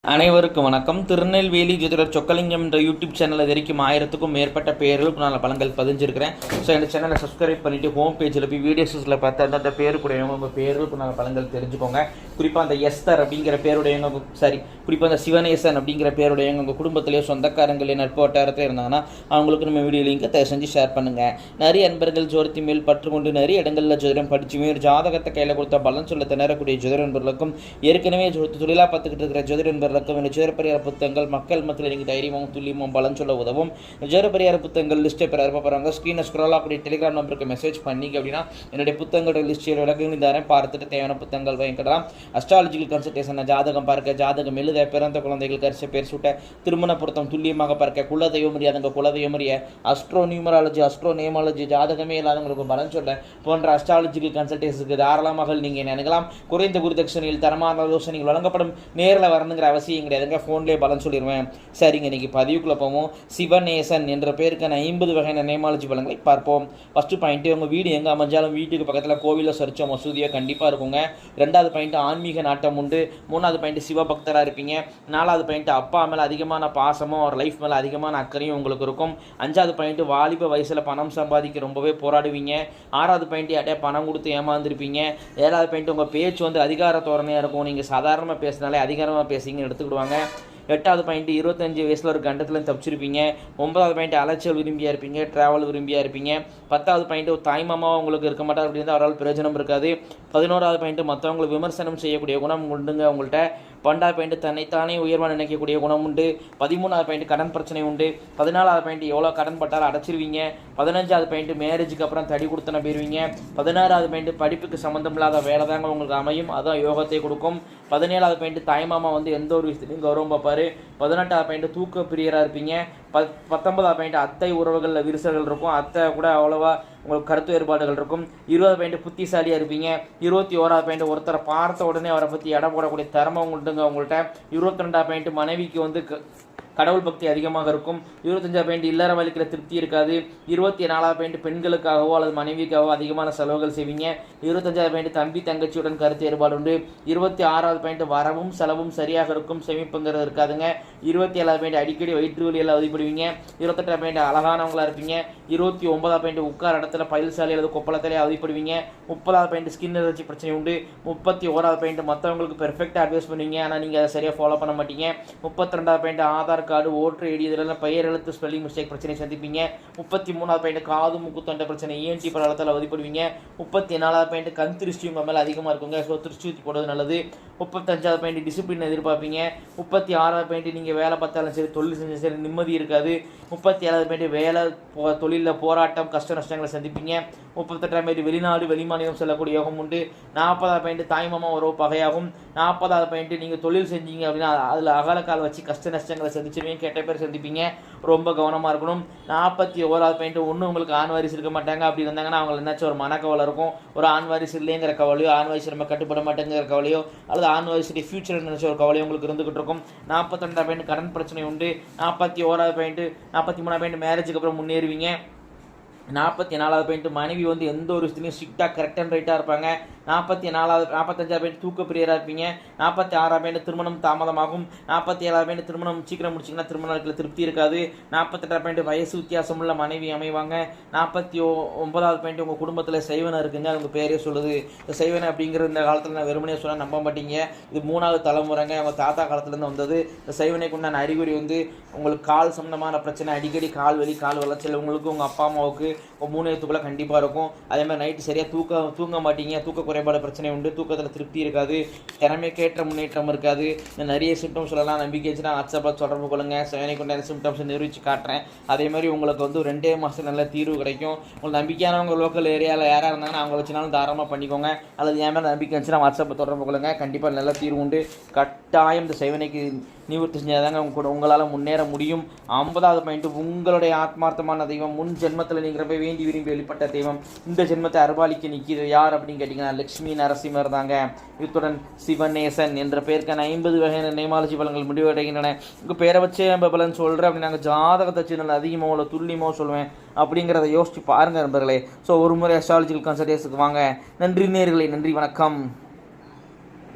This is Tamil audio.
அனைவருக்கும் வணக்கம். திருநெல்வேலி ஜோதிடர் சொக்கலிங்கம் என்ற யூடியூப் சேனலில் வரைக்கும் 1000க்கும் மேற்பட்ட பேர்களுக்கு நான் பலன்கள் பதிஞ்சிருக்கிறேன். ஸோ இந்த சேனலை சப்ஸ்கிரைப் பண்ணிவிட்டு ஹோம் பேஜில் போய் வீடியோஸில் பார்த்து அந்தந்த பேருக்குடையவங்க உங்கள் பேர்களுக்கு நான் பலன்கள் தெரிஞ்சுக்கோங்க. குறிப்பாக அந்த எஸ்தர் அப்படிங்கிற பேருடையவங்க குறிப்பாக அந்த சிவனேசன் அப்படிங்கிற பேருடையவங்க உங்கள் குடும்பத்திலேயே சொந்தக்காரங்களே நட்பு வட்டாரத்தில் இருந்தாங்கன்னா அவங்களுக்கு நம்ம வீடியோ லிங்கை தயவு செஞ்சு ஷேர் பண்ணுங்கள். நிறைய அன்பர்கள் ஜோதிடத்தின் மேல் பற்று கொண்டு நிறைய இடங்களில் ஜோதிடம் படிச்சுமே ஒரு ஜாதகத்தை கையில் கொடுத்த பலன் சொல்ல திணறக்கூடிய ஜோதிட நண்பர்களுக்கும் ஏற்கனவே தொழிலாக பார்த்துக்கிட்டு இருக்கிற ஜோதிட ஜோதிடப்பரிகார புத்தகங்கள் மக்கள் மத்தியில் நீங்கள் தைரியமும் துல்லியமும் பலன் சொல்ல உதவும். ஜோதிடப்பரிகார புத்தகங்கள் லிஸ்ட்டை பெற போகிறாங்க. ஸ்க்ரீனை ஸ்க்ரோல் ஆகக்கூடிய டெலிகிராம் நம்பருக்கு மெசேஜ் பண்ணிங்க அப்படின்னா என்னுடைய புத்தகங்களோட லிஸ்ட்டில் விளக்கங்கள் தரேன். பார்த்துட்டு தேவையான புத்தகங்கள் வாங்கிக்கலாம். அஸ்ட்ராலஜிக்கல் கன்சல்டேஷன், ஜாதகம் பார்க்க, ஜாதகம் எழுத, பிறந்த குழந்தைகள் கரிசை பேர் சூட்ட, திருமண பொருத்தம் துல்லியமாக பார்க்க, குலதெய்வம் அறியாதவங்க குலதெய்வம் அறிய, அஸ்ட்ரோ நியூமராலஜி, அஸ்ட்ரோ நேமாலஜி, ஜாதகமே இல்லாதவங்களுக்கு பலன் சொல்ல போன்ற அஸ்ட்ராலஜிக்கல் கன்சல்டேஷனுக்கு தாராளமாக நீங்கள் நினைக்கலாம். குறைந்த குருதட்சணையில் தரமான ஆலோசனைகள் வழங்கப்படும். நேரில் வரணுங்கிற அவசியம் கிடையாதுங்க. ஃபோன்லேயே பலன் சொல்லிடுவேன். சரிங்க, இன்றைக்கி பதிவுக்குள்ளே போவோம். சிவநேசன் என்ற பேருக்கான 50 வகையான நேமாலஜி பலன்களை பார்ப்போம். ஃபஸ்ட்டு பாயிண்ட்டு, உங்கள் வீடு எங்கே அமைஞ்சாலும் வீட்டுக்கு பக்கத்தில் கோவிலில் சரிச்சோ மசூதியாக கண்டிப்பாக இருக்குங்க. 2வது பாயிண்ட்டு, ஆன்மீக நாட்டம் உண்டு. 3வது பாயிண்ட்டு, சிவபக்தராக இருப்பீங்க. 4வது பாயிண்ட்டு, அப்பா மேலே அதிகமான பாசமும் அவர் லைஃப் மேலே அதிகமான அக்கறையும் உங்களுக்கு இருக்கும். 5வது பாயிண்ட்டு, வாலிப வயசில் பணம் சம்பாதிக்க ரொம்பவே போராடுவீங்க. 6வது பாயிண்ட்டு, யார்ட்டே பணம் கொடுத்து ஏமாந்துருப்பீங்க. 7வது பாயிண்ட்டு, உங்கள் பேச்சு அதிகார தோரணையாக இருக்கும். நீங்கள் சாதாரணமாக பேசினாலே அதிகாரமாக பேசிங்கன்னு எடுத்துக்கிடுவாங்க. 8வது பாயிண்ட்டு, 25 வயசில் ஒரு கண்டத்தில் தப்பிச்சிருப்பீங்க. 9வது பாயிண்ட்டு, அலைச்சல் விரும்பியாக இருப்பீங்க, ட்ராவல் விரும்பியாக இருப்பீங்க. 10வது பாயிண்ட்டு, தாய்மாமாவும் உங்களுக்கு இருக்க மாட்டார் அப்படின்னா அவரால் பிரயோஜனம் இருக்காது. 11வது பாயிண்ட்டு, மற்றவங்களை விமர்சனம் செய்யக்கூடிய குணம் உண்டுங்க உங்கள்கிட்ட. 12வது பாயிண்ட்டு, தன்னைத்தானே உயர்வாக நினைக்கக்கூடிய குணம் உண்டு. 13வது பாயிண்ட்டு, கடன் பிரச்சனை உண்டு. 14வது பாயிண்ட்டு, எவ்வளோ கடன் பட்டாலும் அடைச்சிருவீங்க. 15வது பாயிண்ட்டு, மேரேஜுக்கு அப்புறம் தடி கொடுத்தன போயிருவீங்க. 16வது பாயிண்ட்டு, படிப்புக்கு சம்மந்தம் இல்லாத வேலை தாங்க உங்களுக்கு அமையும், அதான் யோகத்தை கொடுக்கும். 17வது பாயிண்ட்டு, தாய்மாமா எந்த ஒரு விஷயத்தையும் கௌரவம் பார்ப்பார். 18வது பாயிண்ட்டு, தூக்க பிரியராக இருப்பீங்க. 19வது பாயிண்ட்டு, அத்தை உறவுகளில் விரிசல்கள் இருக்கும். அத்தை கூட அவ்வளோவா உங்களுக்கு கருத்து வேறுபாடுகள் இருக்கும். 20வது பாயிண்ட்டு, புத்திசாலியாக இருப்பீங்க. 21வது பாயிண்ட்டு, ஒருத்தரை பார்த்த உடனே அவரை பற்றி இடம் போடக்கூடிய திறமை உங்கள்கிட்ட. 22வது பாயிண்ட்டு, மனைவிக்கு கடவுள் பக்தி அதிகமாக இருக்கும். 25வது பாயிண்ட், இல்லற வலிக்கிற திருப்தி இருக்காது. 24வது பாயிண்ட், பெண்களுக்காகவோ அல்லது மனைவிக்காகவோ அதிகமான செலவுகள் செய்வீங்க. 25வது பாயிண்ட், தம்பி தங்கச்சியுடன் கருத்து ஏற்பாடு உண்டு. 26வது பாயிண்ட், வரவும் செலவும் சரியாக இருக்கும், சேமிப்புங்கிறது இருக்காதுங்க. 27வது பாயிண்ட், அடிக்கடி வயிற்று வலியெல்லாம் அவதிப்படுவீங்க. 28வது பாயிண்ட், அழகானவங்களா இருப்பீங்க. 29வது பாயிண்ட், உட்கார இடத்துல பயில்சாலி அல்லது கொப்பளத்திலே அவதிப்படுவீங்க. 30வது பாயிண்ட், ஸ்கின் அலர்ஜி பிரச்சனை உண்டு. 31வது பாயிண்ட், மற்றவங்களுக்கு பெர்ஃபெக்டாக அட்வைஸ் பண்ணுவீங்க, ஆனால் நீங்கள் அதை சரியாக ஃபாலோ பண்ண மாட்டீங்க. 32வது பாயிண்ட், ஆதார் கார்டு, ஓட்டு ஐடி, இதெல்லாம் பெயர் எழுத்து ஸ்பெல்லிங் மிஸ்டேக் பிரச்சனை சந்திப்பீங்க. 33வது பாயிண்ட், காது மூக்கு தொண்டை பிரச்சனை, ENT பலத்தில் அவதிப்படுவீங்க. 34வது பாயிண்ட், கண் திருஷ்டி உங்கள் மேலே அதிகமாக இருக்குங்க, ஸோ திருஷ்டி ஊற்றி போடுறது நல்லது. 35வது பாயிண்ட், டிசிப்ளின் எதிர்பார்ப்பீங்க. 36வது பாயிண்ட், நீங்கள் வேலை பார்த்தாலும் சரி தொழில் செஞ்சாலும் சரி நிம்மதி இருக்காது. 37வது பாயிண்ட், வேலை தொழிலில் போராட்டம் கஷ்ட நஷ்டங்களை சந்திப்பீங்க. 38வது பாயிண்ட், வெளிநாடு வெளிமாநிலம் செல்லக்கூடிய யோகம் உண்டு. 40வது பாயிண்ட், தாய்மாமா உறவு பகையாகும். 40வது பாயிண்ட், நீங்கள் தொழில் செஞ்சீங்க அப்படின்னா அதில் அகலக்கால் வச்சு கஷ்ட நஷ்டங்களை சந்திச்சுருவீங்க, கேட்ட பேர் சந்திப்பீங்க, ரொம்ப கவனமாக இருக்கணும். 41வது பாயிண்ட், ஒன்று உங்களுக்கு ஆண் வாரிசு இருக்க மாட்டாங்க. அப்படி இருந்தாங்கன்னா அவங்களுக்கு என்னாச்சும் ஒரு மனக்கவலை இருக்கும். ஒரு ஆண் வாரிசு இல்லைங்கிற கவலையோ, ஆண் வாரிசு நம்ம கட்டுப்பட மாட்டேங்கிற கவலையோ, அல்லது ஆண் வாரிசுடைய ஃபியூச்சர் நினைச்ச ஒரு கவலையோ உங்களுக்கு இருந்துகிட்டு இருக்கும். 42வது பாயிண்ட், கடன் பிரச்சனை உண்டு. 41வது பாயிண்ட், 43வது பாயிண்ட், மேரேஜுக்கு அப்புறம் முன்னேறுவீங்க. 44வது பாயிண்ட், மனைவி எந்த ஒரு விஷயத்துலையும் ஸ்ட்ரிக்டாக கரெக்ட் அண்ட் ரைட்டாக இருப்பாங்க. 45வது பாயிண்ட், தூக்க பிரியராக இருப்பீங்க. 46வது பாயிண்ட், திருமணம் தாமதமாகும். 47வது பாயிண்ட், திருமணம் சீக்கிரம் முடிச்சிங்கன்னா திருமண வாழ்க்கையில் திருப்தி இருக்காது. 48வது பாயிண்ட், வயசு வித்தியாசம் உள்ள மனைவி அமைவாங்க. 49வது பாயிண்ட், உங்கள் குடும்பத்தில் செய்வனை இருக்குங்க, அது உங்கள் பேரே சொல்லுது. இந்த செய்வனை அப்படிங்கிற இந்த காலத்தில் நான் வெறுமனே சொன்ன நம்ப மாட்டீங்க, இது 3வது தலைமுறைங்க, அவங்க தாத்தா காலத்துலேருந்து வந்தது. இந்த செய்வனைக்கு உண்டான அறிகுறி உங்களுக்கு கால் சம்பந்தமான பிரச்சனை, அடிக்கடி கால் வலி, கால் வளர்ச்சல் உங்களுக்கு உங்கள் அப்பா அம்மாவுக்கு 3 எழுத்துக்குள்ளே கண்டிப்பாக இருக்கும். அதே மாதிரி நைட்டு சரியாக தூங்க மாட்டீங்க, தூக்க குறைபாடு பிரச்சனை உண்டு, தூக்கத்தில் திருப்தி இருக்காது, திறமைக்கேற்ற முன்னேற்றம் இருக்காது. இந்த நிறைய சிம்டம்ஸ் எல்லாம் நம்பிக்கை வச்சுன்னா வாட்ஸ்அப்பில் தொடர்பு கொள்ளுங்கள். சேவனைக்கு உண்டான சிம்டம்ஸ் நிரூபித்து காட்டுறேன். அதே மாதிரி உங்களுக்கு 2 மாதம் நல்ல தீர்வு கிடைக்கும். உங்களுக்கு நம்பிக்கையானவங்க லோக்கல் ஏரியாவில் யாராக இருந்தாங்கன்னா அவங்கள வச்சுனாலும் தாராளமாக பண்ணிக்கோங்க. அல்லது என் மேலே நம்பிக்கை வச்சுன்னா வாட்ஸ்அப்பில் தொடர்பு கொள்ளுங்கள். கண்டிப்பாக நல்ல தீர்வு உண்டு. கட்டாயம் இந்த சேவனைக்கு நிவர்த்தி செஞ்சாதாங்க உங்களால் முன்னேற முடியும். 50வது பாயிண்ட், உங்களுடைய ஆத்மார்த்தமான தெய்வம், முன் ஜென்மத்தில் நீங்கள் போய் வேண்டி விரும்பி வெளிப்பட்ட தெய்வம் இந்த ஜென்மத்தை அருபாலிக்க நிற்கிறது யார் அப்படின்னு கேட்டிங்கன்னா லட்சுமி நரசிம்மர் தாங்க. இத்துடன் சிவநேசன் என்ற பெயருக்கான 50 வகையான நேமாலஜி பலன்கள் முடிவடைகின்றன. உங்கள் பேரை வச்சே நம்ம பலன் சொல்கிறேன் அப்படி நாங்கள் ஜாதகத்தை வச்சு நல்ல அதிகமாக உள்ள துல்லியமாக சொல்லுவேன் அப்படிங்கிறத யோசிச்சு பாருங்கள் நண்பர்களே. ஸோ ஒரு முறை அஸ்ட்ராலஜிக்கல் கன்சல்டேஷனுக்கு வாங்க. நன்றி நேயர்களே, நன்றி, வணக்கம்.